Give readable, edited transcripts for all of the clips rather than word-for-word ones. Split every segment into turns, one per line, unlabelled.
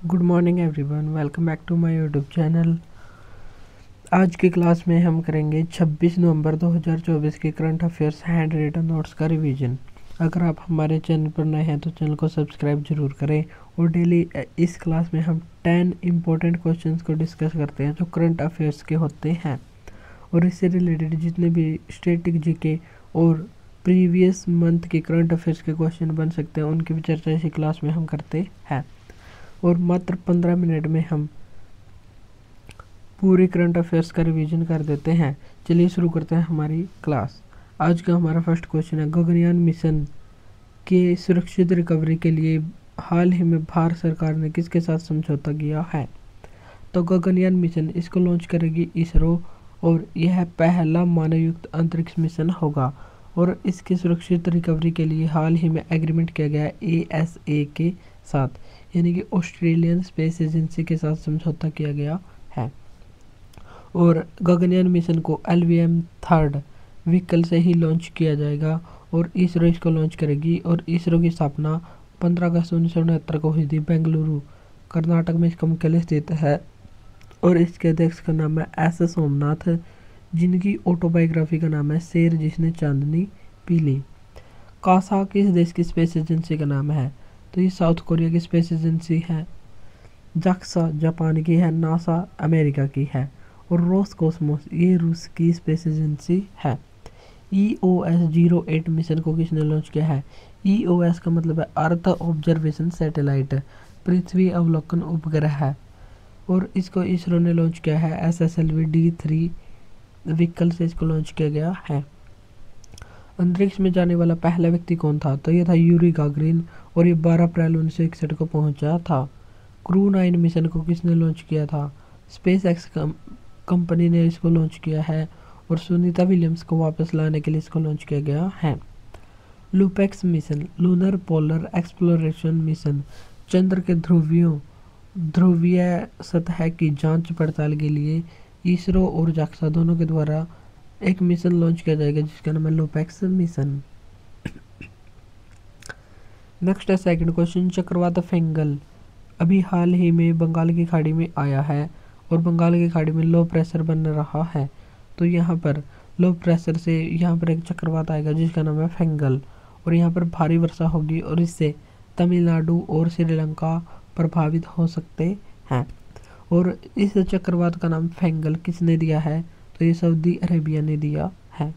Good morning everyone, welcome back to my YouTube channel. आज की class में हम करेंगे 26 नवंबर 2024 के current affairs hand written notes का रिवीजन। अगर आप हमारे चैनल पर नए हैं तो चैनल को सब्सक्राइब जरूर करें। और डेली इस क्लास में हम 10 इम्पोर्टेंट क्वेश्चंस को डिस्कस करते हैं जो करंट अफेयर्स के होते हैं, और इससे रिलेटेड जितने भी स्टैटिक जीके और प्रीवियस मंथ के करंट अफेयर्स के क्वेश्चन बन सकते हैं उनकी भी चर्चा इसी क्लास में हम करते हैं। और मात्र 15 मिनट में हम पूरे करंट अफेयर्स का रिवीजन कर देते हैं। चलिए शुरू करते हैं हमारी क्लास। आज का हमारा फर्स्ट क्वेश्चन है, गगनयान मिशन के सुरक्षित रिकवरी के लिए हाल ही में भारत सरकार ने किसके साथ समझौता किया है? तो गगनयान मिशन इसको लॉन्च करेगी इसरो, और यह पहला मानवयुक्त अंतरिक्ष मिशन होगा। और इसकी सुरक्षित रिकवरी के लिए हाल ही में एग्रीमेंट किया गया है ASA के साथ, यानी कि ऑस्ट्रेलियन स्पेस एजेंसी के साथ समझौता किया गया है। और गगनयान मिशन को LVM-3 व्हीकल से ही लॉन्च किया जाएगा और इसरो इसको लॉन्च करेगी। और इसरो की स्थापना 15 अगस्त 1969 को हुई थी। बेंगलुरु कर्नाटक में इसका मुख्यालय स्थित है और इसके अध्यक्ष का नाम है S सोमनाथ, जिनकी ऑटोबायोग्राफी का नाम है शेर जिसने चांदनी पी ली। कासा किस देश की स्पेस एजेंसी का नाम है? तो ये साउथ कोरिया की स्पेस एजेंसी है। जाक्सा जापान की है। नासा अमेरिका की है। और रोसकोसमोस ये रूस की स्पेस एजेंसी है। EOS-08 मिशन को किसने लॉन्च किया है? EOS का मतलब है अर्थ ऑब्जर्वेशन सैटेलाइट, पृथ्वी अवलोकन उपग्रह है। और इसको इसरो ने लॉन्च किया है SSLV-D3 व्हीकल से इसको लॉन्च किया गया है। अंतरिक्ष में जाने वाला पहला व्यक्ति कौन था? तो ये था यूरी गागरिन, और ये 12 अप्रैल 1961 को पहुंचा था। क्रू 9 मिशन को किसने लॉन्च किया था? स्पेस एक्स कंपनी ने इसको लॉन्च किया है। और सुनीता विलियम्स को वापस लाने के लिए इसको लॉन्च किया गया है। LUPEX mission lunar polar exploration mission चंद्र के ध्रुवीय सतह की जांच पड़ताल के लिए इसरो और जाक्सा दोनों के द्वारा एक मिशन लॉन्च किया जाएगा जिसका नाम है लूपेक्स मिशन। नेक्स्ट है सेकंड क्वेश्चन, चक्रवात फेंगल अभी हाल ही में बंगाल की खाड़ी में आया है और बंगाल की खाड़ी में लो प्रेशर बन रहा है। तो यहाँ पर लो प्रेशर से यहाँ पर एक चक्रवात आएगा जिसका नाम है फेंगल, और यहाँ पर भारी वर्षा होगी और इससे तमिलनाडु और श्रीलंका प्रभावित हो सकते हैं। और इस चक्रवात का नाम फेंगल किसने दिया है? तो ये सऊदी अरेबिया ने दिया है।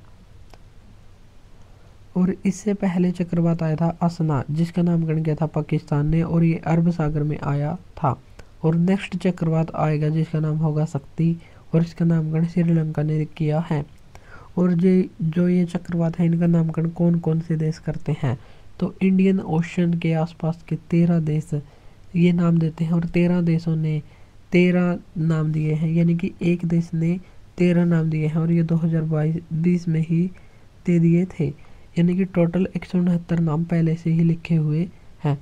और इससे पहले चक्रवात आया था असना, जिसका नामकरण किया था पाकिस्तान ने, और ये अरब सागर में आया था। और नेक्स्ट चक्रवात आएगा जिसका नाम होगा शक्ति, और इसका नामकरण श्रीलंका ने किया है। और जो ये चक्रवात है इनका नामकरण कौन कौन से देश करते हैं? तो इंडियन ओशन के आसपास के 13 देश ये नाम देते हैं, और 13 देशों ने 13 नाम दिए हैं, यानी कि एक देश ने 13 नाम दिए हैं, और ये 2022 में ही दे दिए थे, यानी कि टोटल 169 नाम पहले से ही लिखे हुए हैं।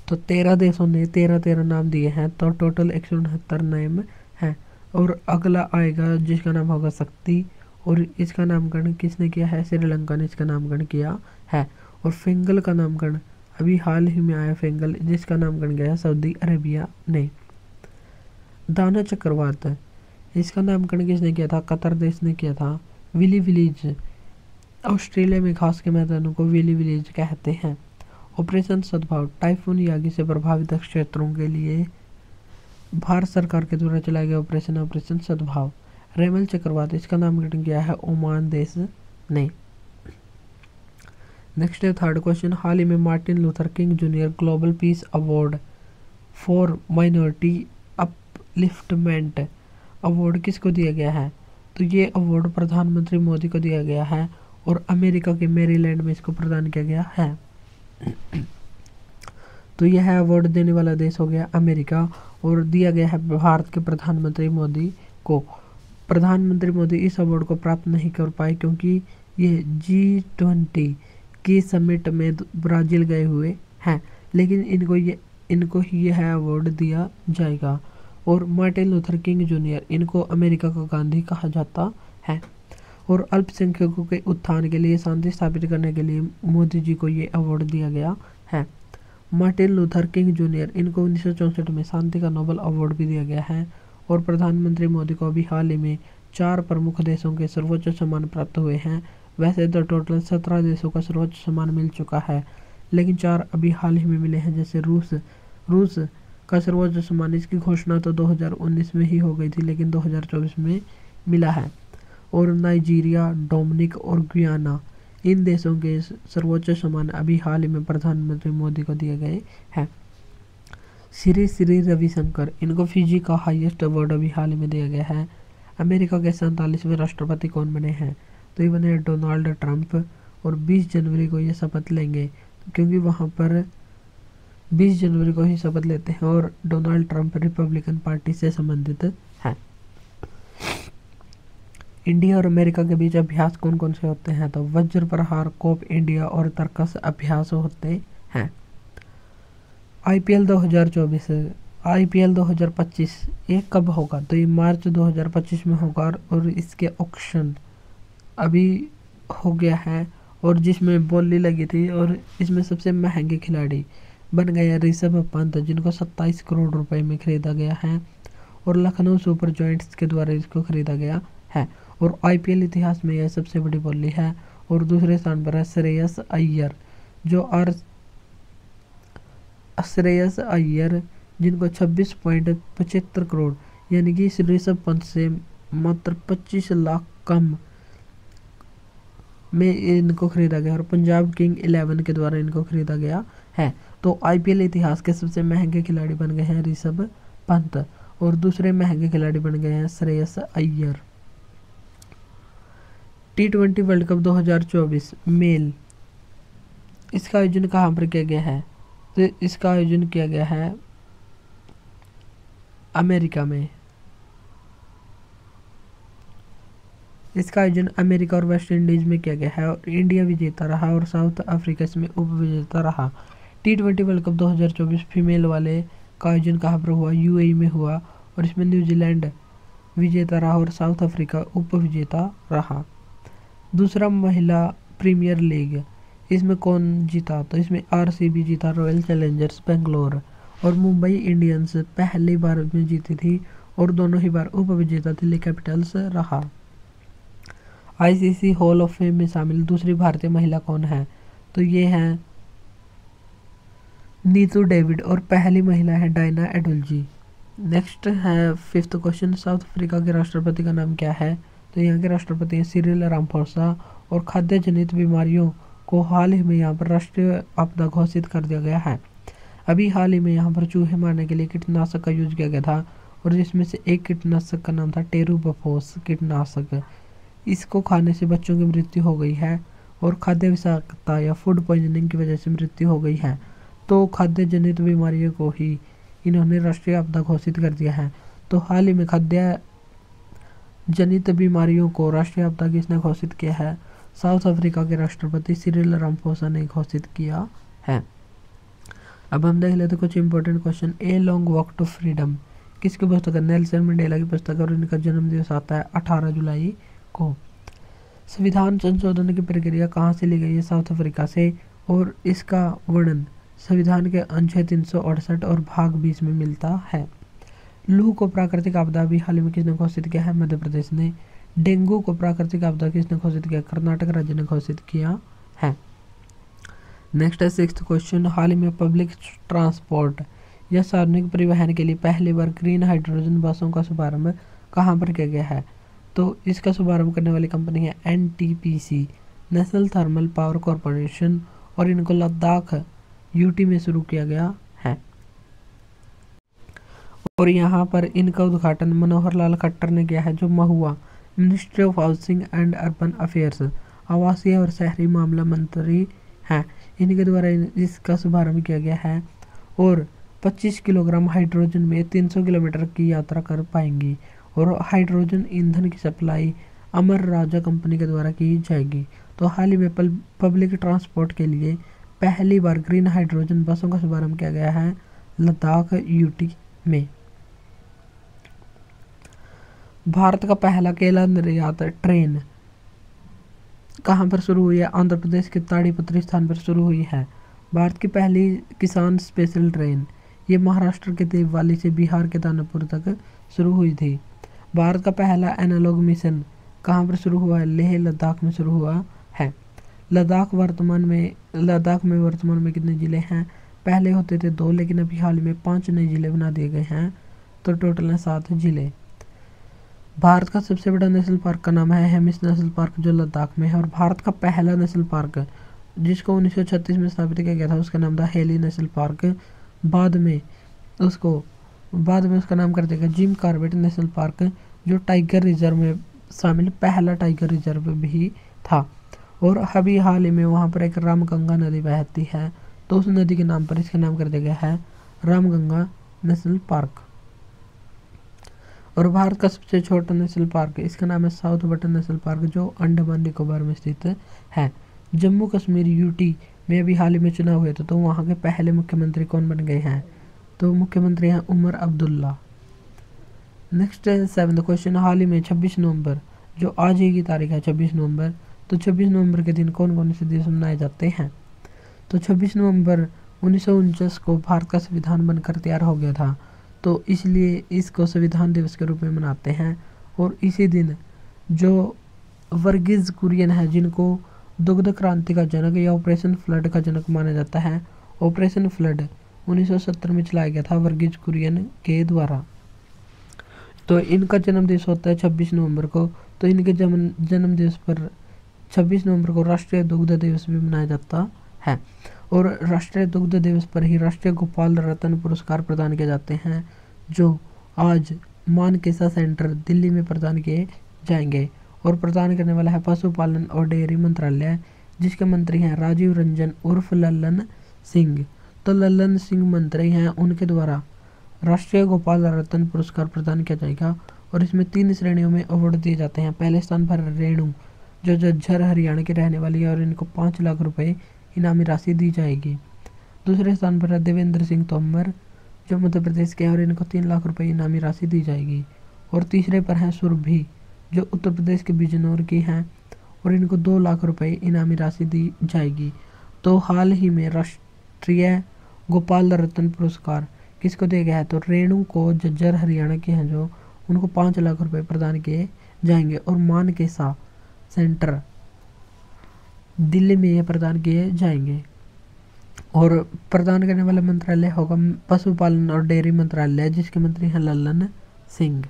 तो 13 देशों ने 13 नाम दिए हैं, तो टोटल 169 नाम हैं। और अगला आएगा जिसका नाम होगा शक्ति, और इसका नामकरण किसने किया है? श्रीलंका ने इसका नामकरण किया है। और फेंगल का नामकरण अभी हाल ही में आया फेंगल, जिसका नामकरण किया है सऊदी अरेबिया ने। दाना चक्रवात इसका नामकरण किसने किया था? कतर देश ने किया था। विली विलेज ऑस्ट्रेलिया में घास के मैदानों को विली विलेज कहते हैं। ऑपरेशन सद्भाव टाइफून यागी से प्रभावित क्षेत्रों के लिए भारत सरकार के द्वारा चलाया गया ऑपरेशन सद्भाव। रेमल चक्रवात इसका नामकरण किया है ओमान देश ने। नेक्स्ट है थर्ड क्वेश्चन, हाल ही में Martin Luther king junior global peace award for minority upliftment award किसको दिया गया है? तो ये अवार्ड प्रधानमंत्री मोदी को दिया गया है, और अमेरिका के मैरीलैंड में इसको प्रदान किया गया है। तो यह अवार्ड देने वाला देश हो गया अमेरिका, और दिया गया है भारत के प्रधानमंत्री मोदी को। प्रधानमंत्री मोदी इस अवार्ड को प्राप्त नहीं कर पाए क्योंकि ये G20 की समिट में ब्राज़ील गए हुए हैं, लेकिन इनको ही यह अवार्ड दिया जाएगा। और मार्टिन लूथर किंग जूनियर इनको अमेरिका का गांधी कहा जाता है। और अल्पसंख्यकों के उत्थान के लिए शांति स्थापित करने के लिए मोदी जी को ये अवार्ड दिया गया है। मार्टिन लूथर किंग जूनियर, इनको 1964 में शांति का नोबेल अवार्ड भी दिया गया है। और प्रधानमंत्री मोदी को अभी हाल ही में 4 प्रमुख देशों के सर्वोच्च सम्मान प्राप्त हुए हैं। वैसे तो टोटल 17 देशों का सर्वोच्च सम्मान मिल चुका है, लेकिन 4 अभी हाल ही में मिले हैं। जैसे रूस का सर्वोच्च सम्मान, इसकी घोषणा तो 2019 में ही हो गई थी, लेकिन 2024 में मिला है। और नाइजीरिया, डोमिनिक और गुयाना, इन देशों के सर्वोच्च सम्मान अभी हाल ही में प्रधानमंत्री मोदी को दिए गए हैं। श्री रविशंकर, इनको फिजी का हाईएस्ट अवार्ड अभी हाल ही में दिया गया है। अमेरिका के 47वें राष्ट्रपति कौन बने हैं? तो ये बने डोनाल्ड ट्रंप, और 20 जनवरी को ये शपथ लेंगे, क्योंकि वहाँ पर 20 जनवरी को ही शपथ लेते हैं। और डोनाल्ड ट्रंप रिपब्लिकन पार्टी से संबंधित हैं। इंडिया और अमेरिका के बीच अभ्यास कौन कौन से होते हैं? तो वज्र प्रहार, कोप इंडिया और तर्कस अभ्यास होते हैं। आईपीएल 2025 ये कब होगा? तो ये मार्च 2025 में होगा, और इसके ऑक्शन अभी हो गया है, और जिसमें बोली लगी थी, और इसमें सबसे महंगे खिलाड़ी बन गए ऋषभ पंत, जिनको 27 करोड़ रुपए में खरीदा गया है, और लखनऊ सुपर जॉइंट्स के द्वारा इसको खरीदा गया है। और आईपीएल इतिहास में यह सबसे बड़ी बोली है। और दूसरे स्थान पर है श्रेयस अय्यर, श्रेयस अय्यर, जिनको 26.75 करोड़, यानी कि ऋषभ पंत से मात्र 25 लाख कम में इनको खरीदा गया, और पंजाब किंग 11 के द्वारा इनको खरीदा गया है। तो आईपीएल इतिहास के सबसे महंगे खिलाड़ी बन गए हैं ऋषभ पंत, और दूसरे महंगे खिलाड़ी बन गए हैं Shreyas Iyer. T20 world cup 2024 male, इसका आयोजन कहाँ पर किया गया है? तो इसका आयोजन किया गया है अमेरिका में। इसका आयोजन अमेरिका और वेस्ट इंडीज में किया गया है, और इंडिया विजेता रहा, और साउथ अफ्रीका इसमें उप विजेता रहा। T20 वर्ल्ड कप 2024 फीमेल वाले का आयोजन कहाँ पर हुआ? यूएई में हुआ, और इसमें न्यूजीलैंड विजेता रहा, और साउथ अफ्रीका उप विजेता रहा। दूसरा महिला प्रीमियर लीग, इसमें कौन जीता? तो इसमें आरसीबी जीता, रॉयल चैलेंजर्स बेंगलोर, और मुंबई इंडियंस पहली बार में जीती थी, और दोनों ही बार उप विजेता दिल्ली कैपिटल्स रहा। आईसीसी हॉल ऑफ फेम में शामिल दूसरी भारतीय महिला कौन है? तो ये है नीतू डेविड, और पहली महिला है डायना एडुल्जी। नेक्स्ट है 5th क्वेश्चन, साउथ अफ्रीका के राष्ट्रपति का नाम क्या है? तो यहाँ के राष्ट्रपति हैं सिरिल रामाफोसा, और खाद्य जनित बीमारियों को हाल ही में यहाँ पर राष्ट्रीय आपदा घोषित कर दिया गया है। अभी हाल ही में यहाँ पर चूहे मारने के लिए कीटनाशक का यूज किया गया था, और जिसमें से एक कीटनाशक का नाम था टेरूबफोस कीटनाशक। इसको खाने से बच्चों की मृत्यु हो गई है, और खाद्य विषाक्तता या फूड पॉइजनिंग की वजह से मृत्यु हो गई है। तो खाद्य जनित बीमारियों को ही इन्होंने राष्ट्रीय आपदा घोषित कर दिया है। तो हाल ही में खाद्य जनित बीमारियों को राष्ट्रीय आपदा किसने घोषित किया है? साउथ अफ्रीका के राष्ट्रपति सिरिल रामाफोसा ने घोषित किया है। अब हम देख लेते कुछ important question. A long walk to freedom किसकी पुस्तक है? नेल्सन मंडेला की पुस्तक है, और इनका जन्म दिवस आता है 18 जुलाई को। संविधान संशोधन की प्रक्रिया कहाँ से ली गई है? साउथ अफ्रीका से, और इसका वर्णन संविधान के अनुच्छेद 368 और भाग 20 में मिलता है। लू को प्राकृतिक आपदा भी हाल ही में किसने घोषित किया है? मध्य प्रदेश ने। डेंगू को प्राकृतिक आपदा किसने घोषित किया? कर्नाटक राज्य ने घोषित किया है। नेक्स्ट है 6th क्वेश्चन, हाल ही में पब्लिक ट्रांसपोर्ट या सार्वजनिक परिवहन के लिए पहली बार ग्रीन हाइड्रोजन बसों का शुभारंभ कहाँ पर किया गया है? तो इसका शुभारंभ करने वाली कंपनी है NTPC, national thermal power corporation, और इनको लद्दाख यूटी में शुरू किया गया है। और यहाँ पर इनका उद्घाटन मनोहर लाल खट्टर ने किया है, जो MoHUA ministry of housing and urban affairs आवासीय और शहरी मामला मंत्री हैं। इनके द्वारा इसका शुभारंभ किया गया है, और 25 किलोग्राम हाइड्रोजन में 300 किलोमीटर की यात्रा कर पाएंगी, और हाइड्रोजन ईंधन की सप्लाई अमर राजा कंपनी के द्वारा की जाएगी। तो हाल ही में पब्लिक ट्रांसपोर्ट के लिए पहली बार ग्रीन हाइड्रोजन बसों का शुभारंभ किया गया है लद्दाख यूटी में। भारत का पहला केला निर्यात ट्रेन कहाँ पर शुरू हुई है? आंध्र प्रदेश के ताड़ीपत्री स्थान पर शुरू हुई है। भारत की पहली किसान स्पेशल ट्रेन ये महाराष्ट्र के देववाली से बिहार के दानापुर तक शुरू हुई थी। भारत का पहला एनालॉग मिशन कहाँ पर शुरू हुआ है? लेह लद्दाख में शुरू हुआ है। लद्दाख में वर्तमान में कितने ज़िले हैं? पहले होते थे 2, लेकिन अभी हाल में 5 नए ज़िले बना दिए गए हैं, तो टोटल है 7 ज़िले। भारत का सबसे बड़ा नेशनल पार्क का नाम है हेमिस नेशनल पार्क, जो लद्दाख में है। और भारत का पहला नेशनल पार्क जिसको 1936 में स्थापित किया गया था, उसका नाम था हेली नेशनल पार्क। बाद में उसका नाम कर दिया गया जिम कॉर्बेट नेशनल पार्क, जो टाइगर रिजर्व में शामिल पहला टाइगर रिजर्व भी था। और अभी हाल ही में वहाँ पर एक रामगंगा नदी बहती है, तो उस नदी के नाम पर इसका नाम कर दिया गया है रामगंगा नेशनल पार्क। और भारत का सबसे छोटा नेशनल पार्क इसका नाम है साउथ बटन नेशनल पार्क, जो अंडमान निकोबार में स्थित है। जम्मू कश्मीर यूटी में अभी हाल ही में चुनाव हुए थे, तो वहाँ के पहले मुख्यमंत्री कौन बन गए हैं? तो मुख्यमंत्री हैं Omar Abdullah. Next 7th question, हाल ही में 26 नवंबर जो आज ही की तारीख है 26 नवंबर, तो 26 नवंबर के दिन कौन कौन से दिवस मनाए जाते हैं? तो 26 नवंबर 1949 को भारत का संविधान बनकर तैयार हो गया था, तो इसलिए इसको संविधान दिवस के रूप में मनाते हैं। और इसी दिन जो वर्गीज कुरियन है, जिनको दुग्ध क्रांति का जनक या ऑपरेशन फ्लड का जनक माना जाता है, ऑपरेशन फ्लड 1970 में चलाया गया था वर्गीज कुरियन के द्वारा। तो इनका जन्म दिवस होता है 26 नवंबर को। तो इनके जन्म दिवस पर 26 नवंबर को राष्ट्रीय दुग्ध दिवस भी मनाया जाता है। और राष्ट्रीय दुग्ध दिवस पर ही राष्ट्रीय गोपाल रत्न पुरस्कार प्रदान किए जाते हैं, जो आज मानकेसा सेंटर दिल्ली में प्रदान किए जाएंगे। और प्रदान करने वाला है पशुपालन और डेयरी मंत्रालय, जिसके मंत्री हैं राजीव रंजन उर्फ लल्लन सिंह। तो लल्लन सिंह मंत्री हैं, उनके द्वारा राष्ट्रीय गोपाल रत्न पुरस्कार प्रदान किया जाएगा। और इसमें 3 श्रेणियों में अवार्ड दिए जाते हैं। पहले स्थान पर रेणु, जो झज्जर हरियाणा की रहने वाली है, और इनको 5 लाख रुपए इनामी राशि दी जाएगी। दूसरे स्थान पर है देवेंद्र सिंह तोमर, जो मध्य प्रदेश के हैं, और इनको 3 लाख रुपए इनामी राशि दी जाएगी। और तीसरे पर है सुरभि, जो उत्तर प्रदेश के बिजनौर की हैं, और इनको 2 लाख रुपए इनामी राशि दी जाएगी। तो हाल ही में राष्ट्रीय गोपाल रत्न पुरस्कार किसको दिया गया है? तो रेणु को, झज्जर हरियाणा के हैं जो, उनको 5 लाख रुपए प्रदान किए जाएंगे। और मानकेसा सेंटर दिल्ली में ये प्रदान किए जाएंगे। और प्रदान करने वाला मंत्रालय होगा पशुपालन और डेयरी मंत्रालय, जिसके मंत्री हैं लल्लन सिंह।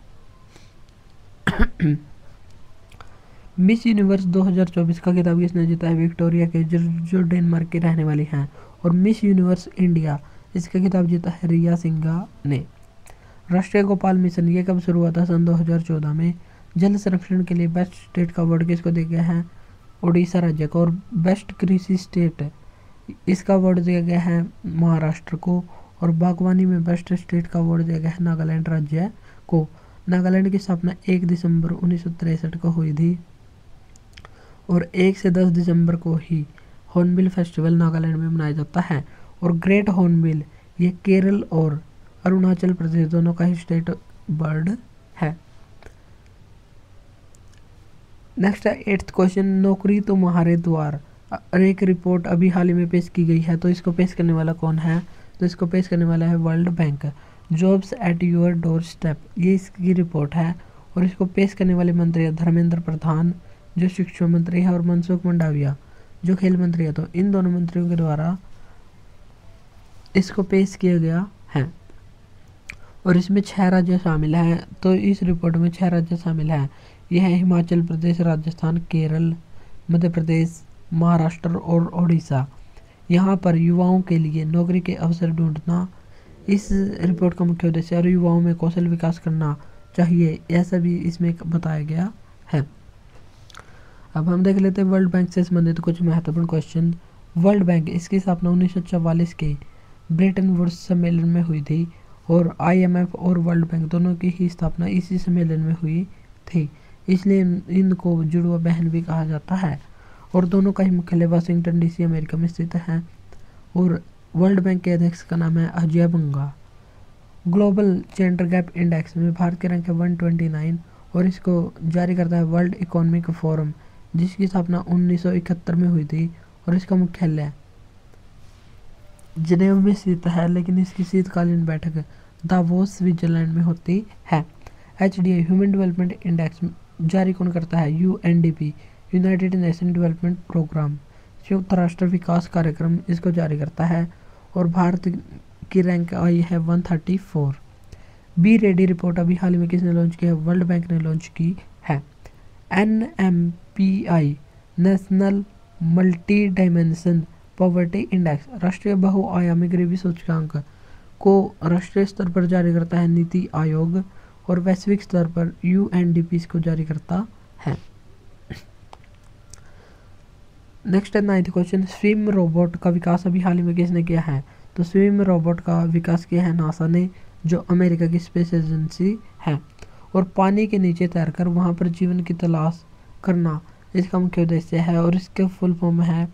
मिस यूनिवर्स 2024 का खिताब किसने जीता है? विक्टोरिया के, जो डेनमार्क की रहने वाली हैं। और मिस यूनिवर्स इंडिया इसका खिताब जीता है रिया सिंघा ने। राष्ट्रीय गोपाल मिशन ये कब शुरू हुआ था? सन 2014 में। जल संरक्षण के लिए बेस्ट स्टेट का अवार्ड किसको दिया गया है? उड़ीसा राज्य को। और बेस्ट कृषि स्टेट इसका अवार्ड दिया गया है महाराष्ट्र को। और बागवानी में बेस्ट स्टेट का अवार्ड दिया गया है नागालैंड राज्य को। नागालैंड की स्थापना 1 दिसंबर 1963 को हुई थी। और 1 से 10 दिसंबर को ही हॉर्नबिल फेस्टिवल नागालैंड में मनाया जाता है। और ग्रेट हॉर्नबिल ये केरल और अरुणाचल प्रदेश दोनों का ही स्टेट बर्ड है। नेक्स्ट है 8th क्वेश्चन, नौकरी तुम्हारे द्वार। एक रिपोर्ट अभी हाल ही में पेश की गई है, तो इसको पेश करने वाला कौन है? तो इसको पेश करने वाला है world bank. Jobs at your door step, ये इसकी रिपोर्ट है। और इसको पेश करने वाले मंत्री है धर्मेंद्र प्रधान, जो शिक्षा मंत्री है, और मनसुख मंडाविया, जो खेल मंत्री है। तो इन दोनों मंत्रियों के द्वारा इसको पेश किया गया है। और इसमें 6 राज्य शामिल हैं। तो इस रिपोर्ट में 6 राज्य शामिल हैं। यह है हिमाचल प्रदेश, राजस्थान, केरल, मध्य प्रदेश, महाराष्ट्र और ओडिशा। यहाँ पर युवाओं के लिए नौकरी के अवसर ढूंढना इस रिपोर्ट का मुख्य उद्देश्य है। और युवाओं में कौशल विकास करना चाहिए, ऐसा भी इसमें बताया गया है। अब हम देख लेते हैं वर्ल्ड बैंक से संबंधित कुछ महत्वपूर्ण क्वेश्चन। वर्ल्ड बैंक इसकी स्थापना 1944 के ब्रेटन वुड्स सम्मेलन में हुई थी। और IMF और वर्ल्ड बैंक दोनों की ही स्थापना इसी सम्मेलन में हुई थी, इसलिए इनको जुड़वा बहन भी कहा जाता है। और दोनों का ही मुख्यालय वाशिंगटन DC अमेरिका में स्थित है। और वर्ल्ड बैंक के अध्यक्ष का नाम है अजय बंगा। ग्लोबल जेंडर गैप इंडेक्स में भारत के रैंक है 129। और इसको जारी करता है वर्ल्ड इकोनॉमिक फोरम, जिसकी स्थापना 1971 में हुई थी। और इसका मुख्यालय जिनेवा में स्थित है, लेकिन इसकी शीतकालीन बैठक दावोस स्विट्जरलैंड में होती है। HDI ह्यूमन डेवलपमेंट इंडेक्स जारी कौन करता है? UNDP, United Nation Development Program, संयुक्त राष्ट्र विकास कार्यक्रम इसको जारी करता है। और भारत की रैंक आई है 134। बी रेडी रिपोर्ट अभी हाल में किसने लॉन्च की है? वर्ल्ड बैंक ने लॉन्च की है। NMPI national multi dimension poverty index, राष्ट्रीय बहुआयामी गरीबी सूचकांक को राष्ट्रीय स्तर पर जारी करता है नीति आयोग, और वैश्विक स्तर पर UNDP इसको जारी करता है। नेक्स्ट है 9th क्वेश्चन, स्विम रोबोट का विकास अभी हाल ही में किसने किया है? तो स्विम रोबोट का विकास किया है नासा ने, जो अमेरिका की स्पेस एजेंसी है। और पानी के नीचे तैरकर वहां पर जीवन की तलाश करना इसका मुख्य उद्देश्य है, और इसके फुल फॉर्म है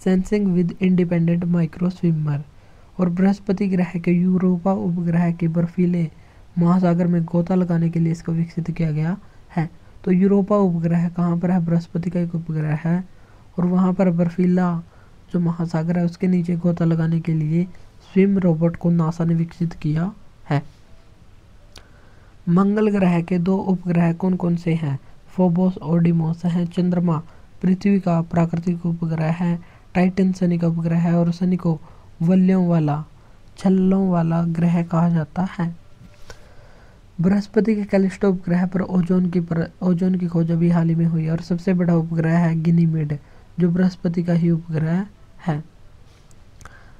sensing with independent micro swimmer. और बृहस्पति ग्रह के यूरोपा उपग्रह के बर्फीले महासागर में गोता लगाने के लिए इसको विकसित किया गया है। तो यूरोपा उपग्रह कहाँ पर है? बृहस्पति का एक उपग्रह है, और वहाँ पर बर्फीला जो महासागर है उसके नीचे गोता लगाने के लिए स्विम रोबोट को नासा ने विकसित किया है। मंगल ग्रह के 2 उपग्रह कौन कौन से हैं? फोबोस और डिमोस हैं। चंद्रमा पृथ्वी का प्राकृतिक उपग्रह है। टाइटन शनि का उपग्रह है, और शनि को वलयों वाला छल्लों वाला ग्रह कहा जाता है। बृहस्पति के कैलिस्टो उपग्रह पर ओजोन की खोज अभी हाल ही में हुई है, और सबसे बड़ा उपग्रह है गिनीमेड, जो बृहस्पति का ही उपग्रह है।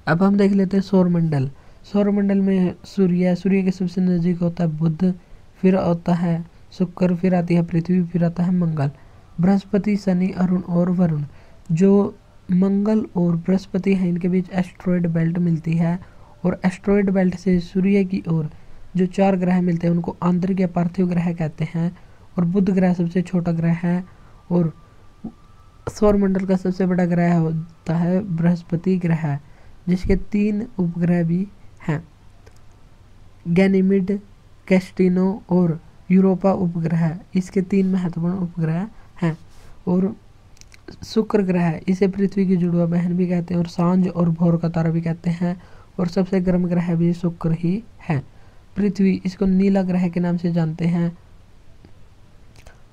अब हम देख लेते हैं सौरमंडल। सौरमंडल में सूर्य के सबसे नजदीक होता है बुध, फिर आता है शुक्र, फिर आती है पृथ्वी, फिर आता है मंगल। बृहस्पति, शनि, अरुण और वरुण। जो मंगल और बृहस्पति है इनके बीच एस्ट्रॉयड बेल्ट मिलती है, और एस्ट्रॉयड बेल्ट से सूर्य की ओर जो 4 ग्रह मिलते हैं उनको आंतरिक या पार्थिव ग्रह कहते हैं। और बुध ग्रह सबसे छोटा ग्रह है, और सौरमंडल का सबसे बड़ा ग्रह होता है बृहस्पति ग्रह, जिसके 3 उपग्रह भी हैं, गैनीमीड, कैस्टिनो और यूरोपा उपग्रह। इसके 3 महत्वपूर्ण उपग्रह हैं। और शुक्र ग्रह इसे पृथ्वी की जुड़वा बहन भी कहते हैं, और सांझ और भोर का तारा भी कहते हैं। और सबसे गर्म ग्रह भी शुक्र ही है। पृथ्वी इसको नीला ग्रह के नाम से जानते हैं।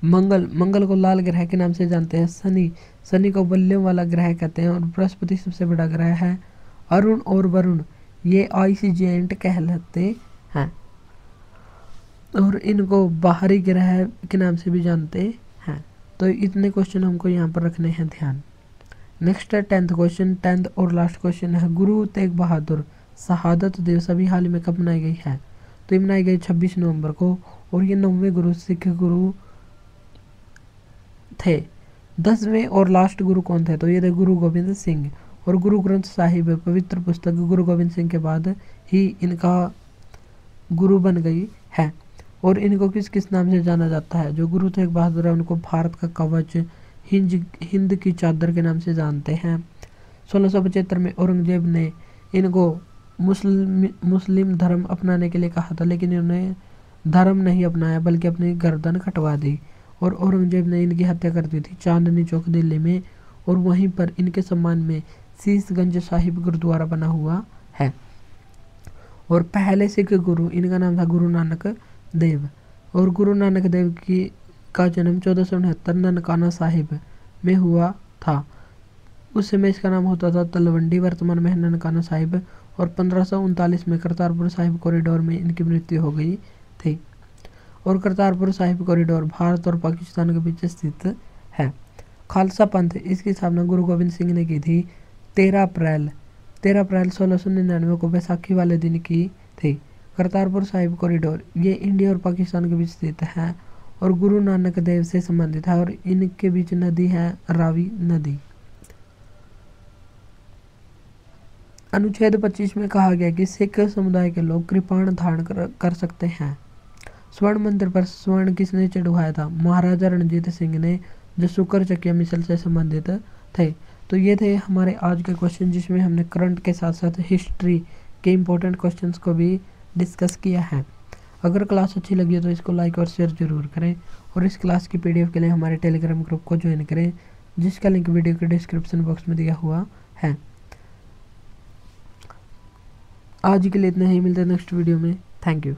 मंगल को लाल ग्रह के नाम से जानते हैं। शनि को बल्लियों वाला ग्रह कहते हैं, और बृहस्पति सबसे बड़ा ग्रह है। अरुण और वरुण ये आइसी जेंट कहलाते हैं, और इनको बाहरी ग्रह के नाम से भी जानते हैं। तो इतने क्वेश्चन हमको यहाँ पर रखने हैं ध्यान। नेक्स्ट है 10th क्वेश्चन। 10th और लास्ट क्वेश्चन है, गुरु तेग बहादुर शहादत दिवस अभी हाल ही में कब मनाई गई है? तो ये मनाई गई 26 नवंबर को, और ये 9वें गुरु सिख गुरु थे। 10वें और लास्ट गुरु कौन थे? तो ये थे गुरु गोविंद सिंह। और गुरु ग्रंथ साहिब पवित्र पुस्तक गुरु गोविंद सिंह के बाद ही इनका गुरु बन गई है। और इनको किस किस नाम से जाना जाता है? जो गुरु तेग बहादुर है उनको भारत का कवच, हिंद की चादर के नाम से जानते हैं। 1675 में औरंगजेब ने इनको मुस्लिम धर्म अपनाने के लिए कहा था, लेकिन इन्होंने धर्म नहीं अपनाया बल्कि अपनी गर्दन कटवा दी, और औरंगजेब ने इनकी हत्या कर दी थी चांदनी चौक दिल्ली में। और वहीं पर इनके सम्मान में शीशगंज साहिब गुरुद्वारा बना हुआ है। और पहले सिख गुरु इनका नाम था गुरु नानक देव। और गुरु नानक देव का जन्म 1469 ननकाना साहिब में हुआ था। उस समय इसका नाम होता था तलवंडी, वर्तमान में है ननकाना साहिब। और 1539 में करतारपुर साहिब कॉरिडोर में इनकी मृत्यु हो गई थी। और करतारपुर साहिब कॉरिडोर भारत और पाकिस्तान के बीच स्थित है। खालसा पंथ इसकी स्थापना गुरु गोविंद सिंह ने की थी 13 अप्रैल 1699 को बैसाखी वाले दिन की थी। करतारपुर साहिब कॉरिडोर ये इंडिया और पाकिस्तान के बीच स्थित है, और गुरु नानक देव से संबंधित है, और इनके बीच नदी है रावी नदी। अनुच्छेद 25 में कहा गया कि सिख समुदाय के लोग कृपाण धारण कर सकते हैं। स्वर्ण मंदिर पर स्वर्ण किसने चढ़वाया था? महाराजा रणजीत सिंह ने, जो शुक्र चकिया मिसल से संबंधित थे। तो ये थे हमारे आज के क्वेश्चन, जिसमें हमने करंट के साथ साथ हिस्ट्री के इम्पोर्टेंट क्वेश्चंस को भी डिस्कस किया है। अगर क्लास अच्छी लगी हो तो इसको लाइक और शेयर जरूर करें, और इस क्लास की PDF के लिए हमारे टेलीग्राम ग्रुप को ज्वाइन करें, जिसका लिंक वीडियो के डिस्क्रिप्शन बॉक्स में दिया हुआ है। आज के लिए इतना ही, मिलते हैं नेक्स्ट वीडियो में। Thank you.